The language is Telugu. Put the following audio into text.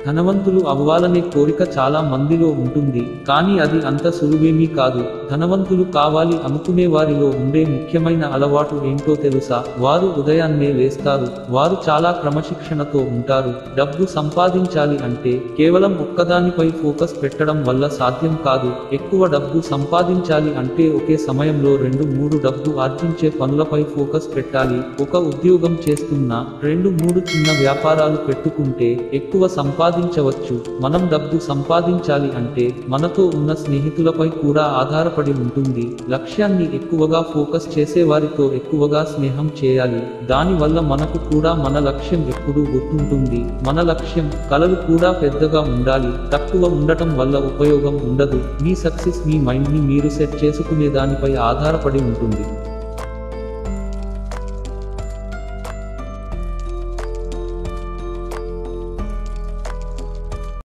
ధనవంతులు అవ్వాలనే కోరిక చాలా మందిలో ఉంటుంది, కానీ అది అంత సులువేమీ కాదు. ధనవంతులు కావాలి అనుకునే వారిలో ఉండే ముఖ్యమైన అలవాటు ఏంటో తెలుసా? వారు ఉదయాన్నే లేస్తారు. వారు చాలా క్రమశిక్షణతో ఉంటారు. డబ్బు సంపాదించాలి అంటే కేవలం ఒక్కదానిపై ఫోకస్ పెట్టడం వల్ల సాధ్యం కాదు. ఎక్కువ డబ్బు సంపాదించాలి అంటే ఒకే సమయంలో 2-3 డబ్బు ఆర్జించే పనులపై ఫోకస్ పెట్టాలి. ఒక ఉద్యోగం చేస్తున్నా 2-3 చిన్న వ్యాపారాలు పెట్టుకుంటే ఎక్కువ సంపాదించవచ్చు. మనం డబ్బు సంపాదించాలి అంటే మనతో ఉన్న స్నేహితులపై కూడా ఆధారపడి ఉంటుంది. లక్ష్యాన్ని ఎక్కువగా ఫోకస్ చేసేవారితో ఎక్కువగా స్నేహం చేయాలి. దానివల్ల మనకు కూడా మన లక్ష్యం ఎప్పుడూ గుర్తుంటుంది. మన లక్ష్యం, కలలు కూడా పెద్దగా ఉండాలి. తక్కువ ఉండటం వల్ల ఉపయోగం ఉండదు. మీ సక్సెస్ మీ మైండ్ని మీరు సెట్ చేసుకునే దానిపై ఆధారపడి ఉంటుంది.